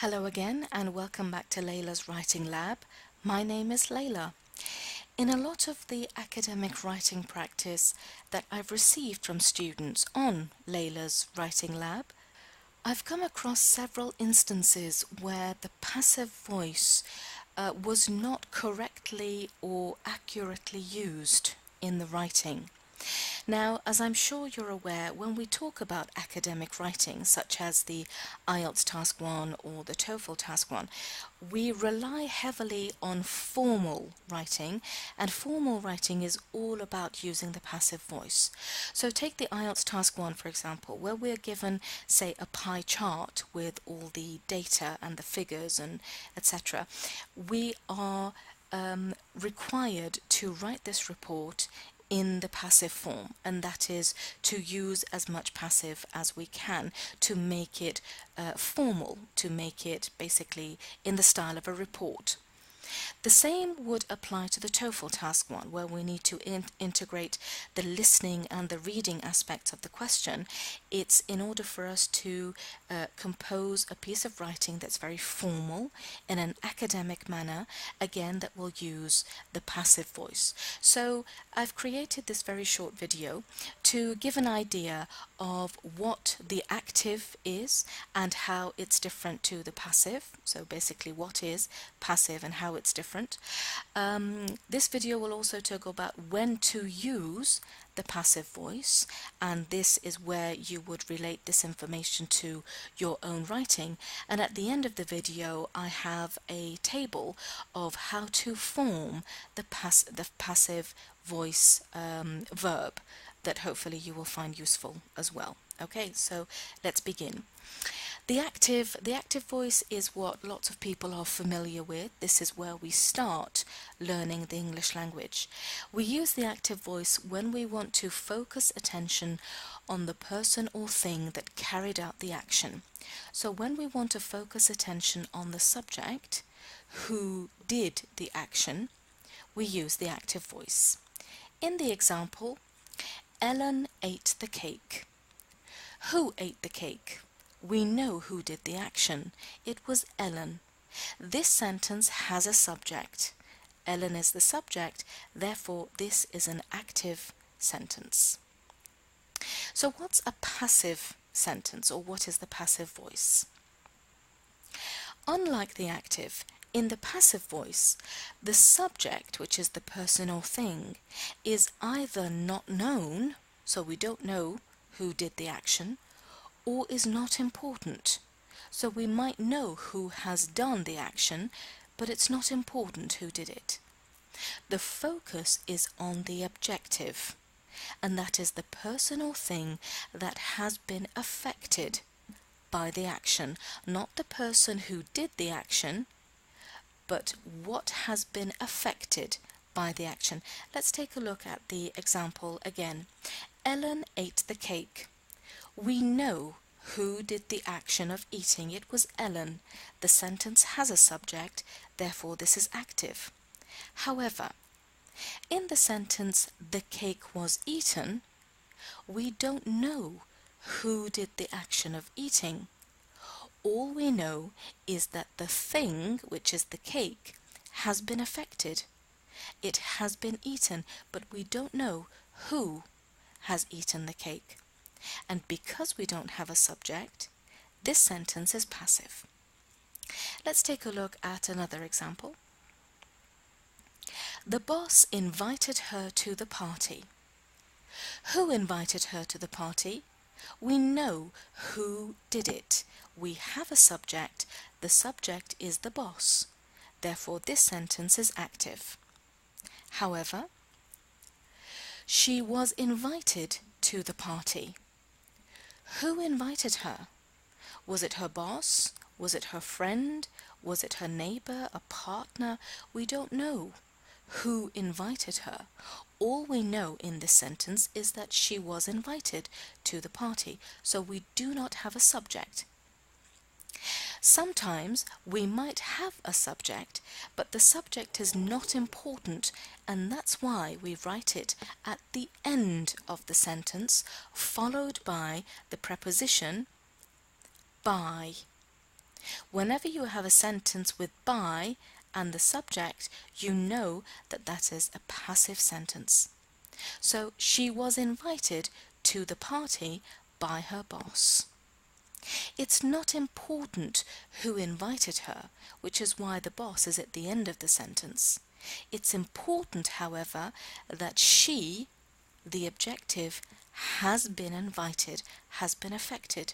Hello again and welcome back to Layla's Writing Lab. My name is Layla. In a lot of the academic writing practice that I've received from students on Layla's Writing Lab, I've come across several instances where the passive voice was not correctly or accurately used in the writing. Now, as I'm sure you're aware, when we talk about academic writing, such as the IELTS Task 1 or the TOEFL Task 1, we rely heavily on formal writing, and formal writing is all about using the passive voice. So take the IELTS Task 1, for example, where we're given, say, a pie chart with all the data and the figures and etc. We are required to write this report in the passive form, and that is to use as much passive as we can to make it formal, to make it basically in the style of a report. The same would apply to the TOEFL Task 1, where we need to integrate the listening and the reading aspects of the question. It's in order for us to compose a piece of writing that's very formal in an academic manner, again, that will use the passive voice. So I've created this very short video to give an idea of what the active is and how it's different to the passive. So basically what is passive and how it's different. This video will also talk about when to use the passive voice, and this is where you would relate this information to your own writing. And at the end of the video I have a table of how to form the passive voice verb that hopefully you will find useful as well. Okay, so let's begin. The active voice is what lots of people are familiar with. This is where we start learning the English language. We use the active voice when we want to focus attention on the person or thing that carried out the action. So when we want to focus attention on the subject who did the action, we use the active voice. In the example, Ellen ate the cake. Who ate the cake? We know who did the action. It was Ellen. This sentence has a subject. Ellen is the subject, therefore this is an active sentence. So what's a passive sentence, or what is the passive voice? Unlike the active, in the passive voice, the subject, which is the person or thing, is either not known, so we don't know who did the action, or is not important. So we might know who has done the action, but it's not important who did it. The focus is on the objective, and that is the person or thing that has been affected by the action, not the person who did the action, but what has been affected by the action. Let's take a look at the example again. Ellen ate the cake. We know who did the action of eating. It was Ellen. The sentence has a subject, therefore this is active. However, in the sentence the cake was eaten, we don't know who did the action of eating. All we know is that the thing, which is the cake, has been affected. It has been eaten, but we don't know who has eaten the cake. And because we don't have a subject, this sentence is passive. Let's take a look at another example. The boss invited her to the party. Who invited her to the party? We know who did it. We have a subject. The subject is the boss. Therefore, this sentence is active. However, she was invited to the party. Who invited her? Was it her boss? Was it her friend? Was it her neighbor, a partner? We don't know who invited her. All we know in this sentence is that she was invited to the party, so we do not have a subject. Sometimes we might have a subject, but the subject is not important, and that's why we write it at the end of the sentence, followed by the preposition by. Whenever you have a sentence with by and the subject, you know that that is a passive sentence. So she was invited to the party by her boss. It's not important who invited her, which is why the boss is at the end of the sentence. It's important, however, that she, the objective, has been invited, has been affected.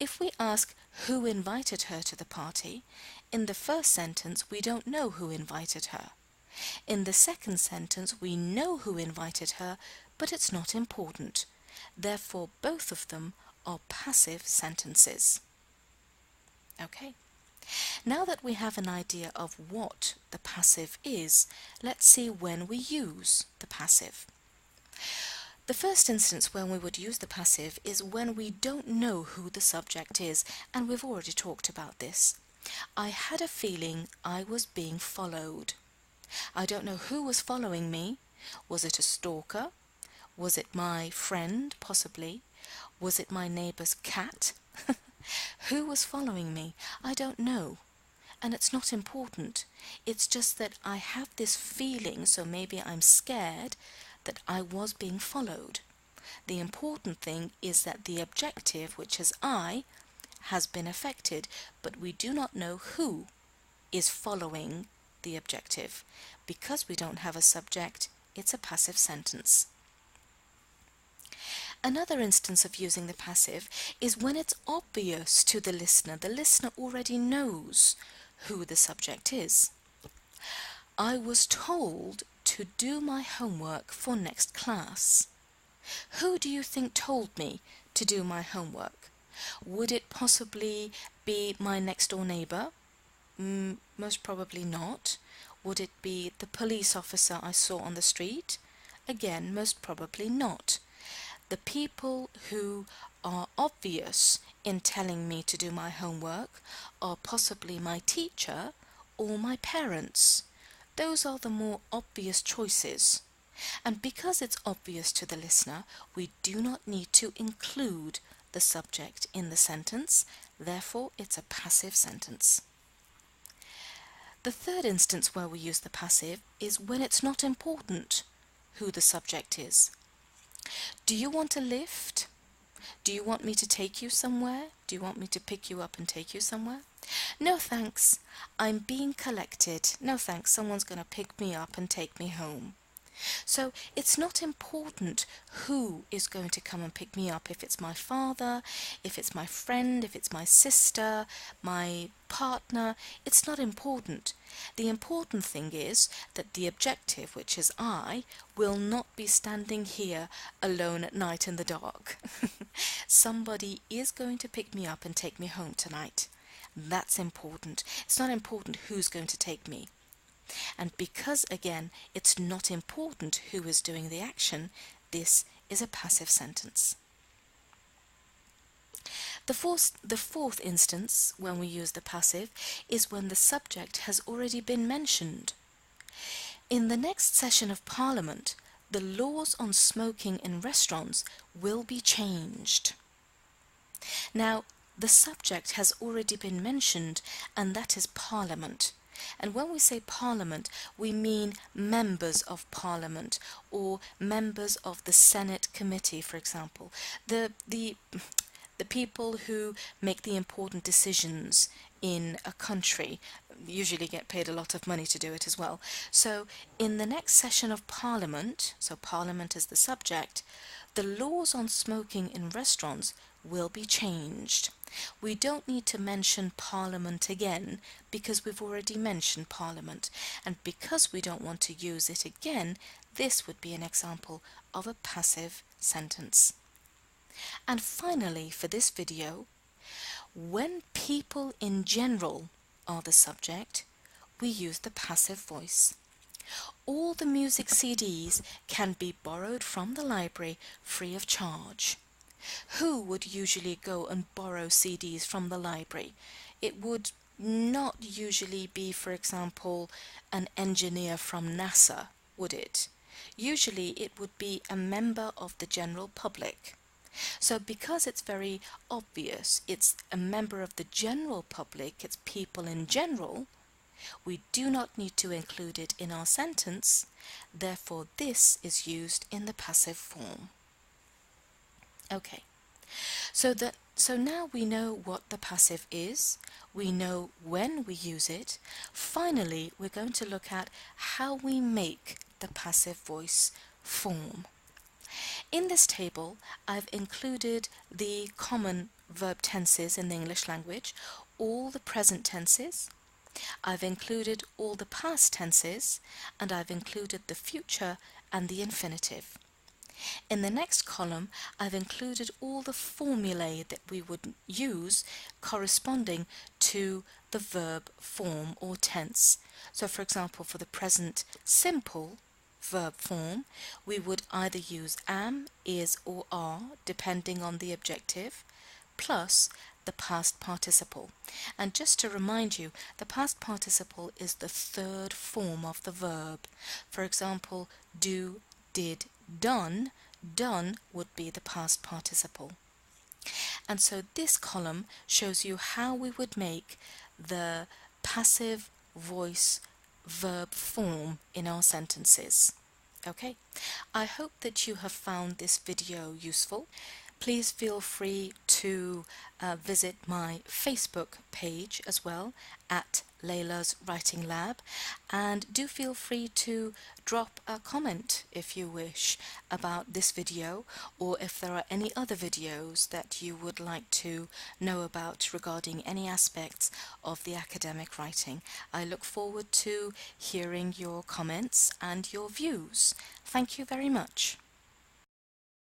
If we ask who invited her to the party, in the first sentence we don't know who invited her. In the second sentence we know who invited her, but it's not important. Therefore, both of them are passive sentences. Okay. Now that we have an idea of what the passive is, let's see when we use the passive. The first instance when we would use the passive is when we don't know who the subject is, and we've already talked about this. I had a feeling I was being followed. I don't know who was following me. Was it a stalker? Was it my friend, possibly? Was it my neighbour's cat? Who was following me? I don't know. And it's not important. It's just that I have this feeling, so maybe I'm scared, that I was being followed. The important thing is that the objective, which is I, has been affected, but we do not know who is following the objective. Because we don't have a subject, it's a passive sentence. Another instance of using the passive is when it's obvious to the listener. The listener already knows who the subject is. I was told to do my homework for next class. Who do you think told me to do my homework? Would it possibly be my next door neighbour? Most probably not. Would it be the police officer I saw on the street? Again, most probably not. The people who are obvious in telling me to do my homework are possibly my teacher or my parents. Those are the more obvious choices. And because it's obvious to the listener, we do not need to include the subject in the sentence. Therefore, it's a passive sentence. The third instance where we use the passive is when it's not important who the subject is. Do you want a lift? Do you want me to take you somewhere? Do you want me to pick you up and take you somewhere? No thanks, I'm being collected. No thanks, someone's going to pick me up and take me home. So it's not important who is going to come and pick me up, if it's my father, if it's my friend, if it's my sister, my partner. It's not important. The important thing is that the objective, which is I, will not be standing here alone at night in the dark. Somebody is going to pick me up and take me home tonight. That's important. It's not important who's going to take me. And because, again, it's not important who is doing the action, this is a passive sentence. The fourth instance when we use the passive is when the subject has already been mentioned. In the next session of Parliament, the laws on smoking in restaurants will be changed. Now, the subject has already been mentioned, and that is Parliament. And when we say Parliament, we mean members of Parliament or members of the Senate committee, for example. The people who make the important decisions in a country usually get paid a lot of money to do it as well. So in the next session of Parliament, so Parliament is the subject, the laws on smoking in restaurants will be changed. We don't need to mention Parliament again because we've already mentioned Parliament, and because we don't want to use it again, this would be an example of a passive sentence. And finally, for this video, when people in general are the subject, we use the passive voice. All the music CDs can be borrowed from the library free of charge. Who would usually go and borrow CDs from the library? It would not usually be, for example, an engineer from NASA, would it? Usually it would be a member of the general public. So because it's very obvious, it's a member of the general public, it's people in general, we do not need to include it in our sentence, therefore this is used in the passive form. Okay, so now we know what the passive is, we know when we use it. Finally, we're going to look at how we make the passive voice form. In this table, I've included the common verb tenses in the English language, all the present tenses. I've included all the past tenses, and I've included the future and the infinitive. In the next column, I've included all the formulae that we would use corresponding to the verb form or tense. So for example, for the present simple verb form, we would either use am, is or are, depending on the objective, plus the past participle. And just to remind you, the past participle is the third form of the verb. For example, do, did, done. Done would be the past participle. And so this column shows you how we would make the passive voice verb form in our sentences. Okay, I hope that you have found this video useful. Please feel free to visit my Facebook page as well, at Layla's Writing Lab, and do feel free to drop a comment if you wish about this video, or if there are any other videos that you would like to know about regarding any aspects of the academic writing. I look forward to hearing your comments and your views. Thank you very much.